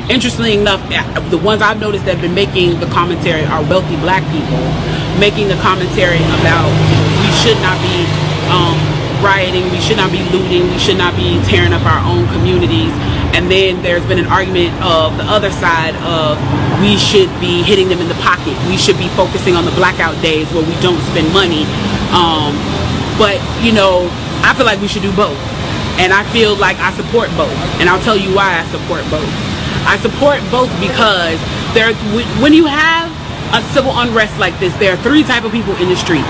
Interestingly enough, the ones I've noticed that have been making the commentary are wealthy black people, making the commentary about we should not be rioting, we should not be looting, we should not be tearing up our own communities. And then there's been an argument of the other side of we should be hitting them in the pocket. We should be focusing on the blackout days where we don't spend money. But, you know, I feel like we should do both. And I feel like I support both. And I'll tell you why I support both. I support both because when you have a civil unrest like this, there are three types of people in the streets.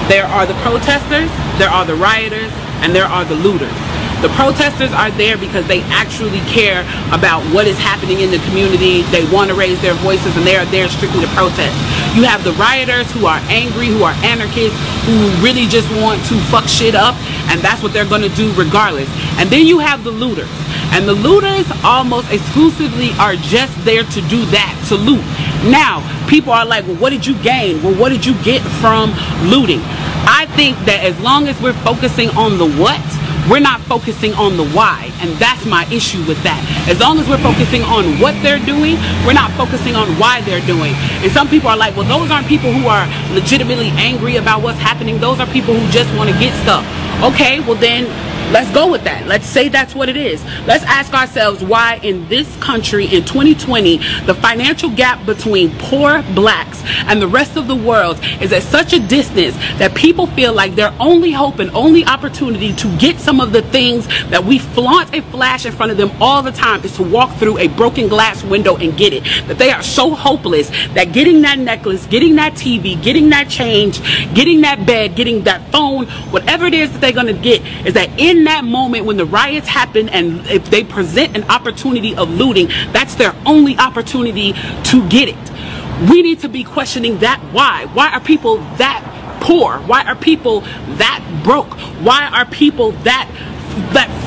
There are the protesters, there are the rioters, and there are the looters. The protesters are there because they actually care about what is happening in the community. They want to raise their voices, and they are there strictly to protest. You have the rioters who are angry, who are anarchists, who really just want to fuck shit up, and that's what they're going to do regardless. And then you have the looters. And the looters almost exclusively are just there to do that, to loot. Now, people are like, well, what did you gain? Well, what did you get from looting? I think that as long as we're focusing on the what, we're not focusing on the why, and that's my issue with that. As long as we're focusing on what they're doing, we're not focusing on why they're doing. And some people are like, well, those aren't people who are legitimately angry about what's happening. Those are people who just want to get stuff. Okay, well then, let's go with that. Let's say that's what it is. Let's ask ourselves why in this country in 2020, the financial gap between poor blacks and the rest of the world is at such a distance that people feel like their only hope and only opportunity to get some of the things that we flaunt and flash in front of them all the time is to walk through a broken glass window and get it. That they are so hopeless that getting that necklace, getting that TV, getting that change, getting that bed, getting that phone, whatever it is that they're going to get, is that in that moment when the riots happen and if they present an opportunity of looting, that's their only opportunity to get it. We need to be questioning that why. Why are people that poor? Why are people that broke? Why are people that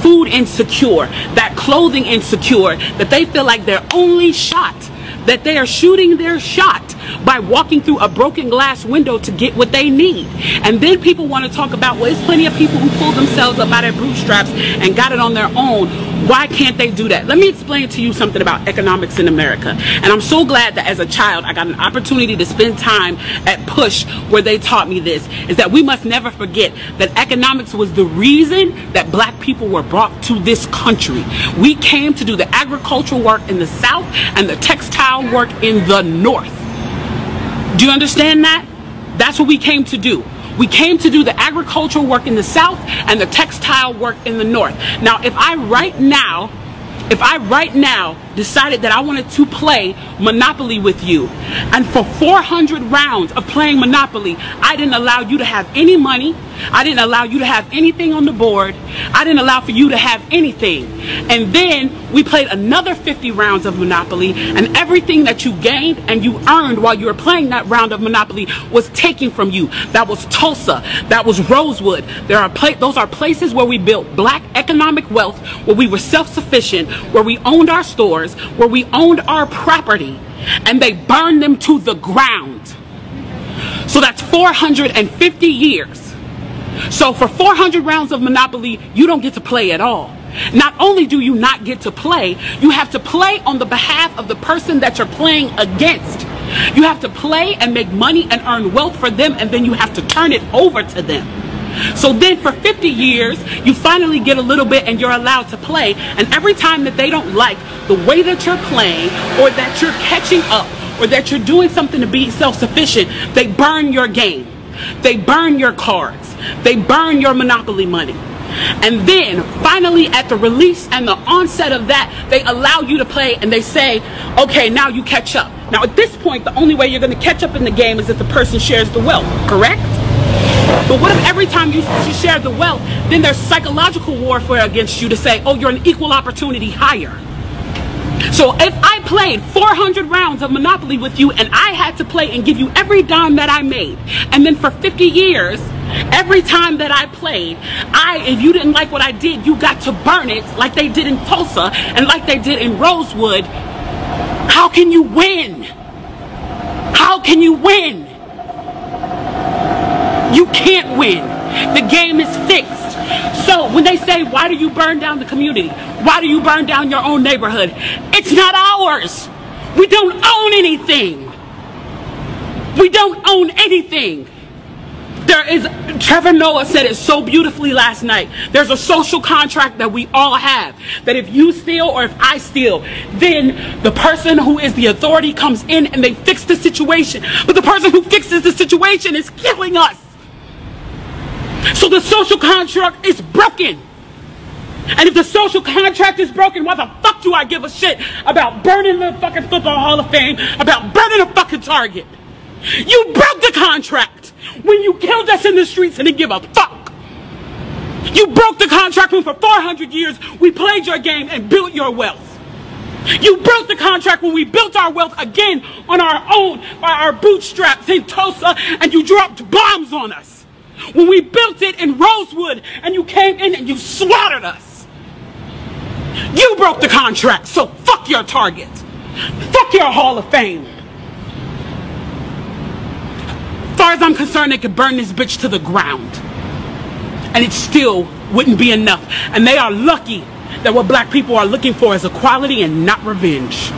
food insecure, that clothing insecure, that they feel like their only shot, that they are shooting their shot by walking through a broken glass window to get what they need? And then people want to talk about, well, there's plenty of people who pulled themselves up by their bootstraps and got it on their own. Why can't they do that? Let me explain to you something about economics in America. And I'm so glad that as a child I got an opportunity to spend time at Push where they taught me this, is that we must never forget that economics was the reason that black people were brought to this country. We came to do the agricultural work in the South and the textile work in the North. Do you understand that? That's what we came to do. We came to do the agricultural work in the South and the textile work in the North. Now, if I right now decided that I wanted to play Monopoly with you, and for 400 rounds of playing Monopoly, I didn't allow you to have any money, I didn't allow you to have anything on the board, I didn't allow for you to have anything, and then we played another 50 rounds of Monopoly, and everything that you gained and you earned while you were playing that round of Monopoly was taken from you. That was Tulsa, that was Rosewood. Those are places where we built black economic wealth, where we were self-sufficient, where we owned our stores, where we owned our property, and they burned them to the ground. So that's 450 years. So for 400 rounds of Monopoly, you don't get to play at all. Not only do you not get to play, you have to play on the behalf of the person that you're playing against. You have to play and make money and earn wealth for them, and then you have to turn it over to them. So then for 50 years, you finally get a little bit and you're allowed to play. And every time that they don't like the way that you're playing, or that you're catching up, or that you're doing something to be self-sufficient, they burn your game. They burn your cards. They burn your Monopoly money. And then finally at the release and the onset of that, they allow you to play and they say, okay, now you catch up. Now at this point, the only way you're going to catch up in the game is if the person shares the wealth, correct? But what if every time you share the wealth, then there's psychological warfare against you to say, oh, you're an equal opportunity hire. So if I played 400 rounds of Monopoly with you and I had to play and give you every dime that I made, and then for 50 years, every time that I played, if you didn't like what I did, you got to burn it like they did in Tulsa and like they did in Rosewood, how can you win? How can you win? You can't win. The game is fixed. So So when they say, why do you burn down the community? Why do you burn down your own neighborhood? It's not ours. We don't own anything. We don't own anything. Trevor Noah said it so beautifully last night. There's a social contract that we all have. That if you steal or if I steal, then the person who is the authority comes in and they fix the situation. But the person who fixes the situation is killing us. So the social contract is broken. And if the social contract is broken, why the fuck do I give a shit about burning the fucking Football Hall of Fame, about burning a fucking Target? You broke the contract when you killed us in the streets and didn't give a fuck. You broke the contract when for 400 years we played your game and built your wealth. You broke the contract when we built our wealth again on our own by our bootstraps in Tulsa and you dropped bombs on us. When we built it in Rosewood and you came in and you slaughtered us. You broke the contract, so fuck your Target. Fuck your Hall of Fame. As far as I'm concerned, they could burn this bitch to the ground. And it still wouldn't be enough. And they are lucky that what black people are looking for is equality and not revenge.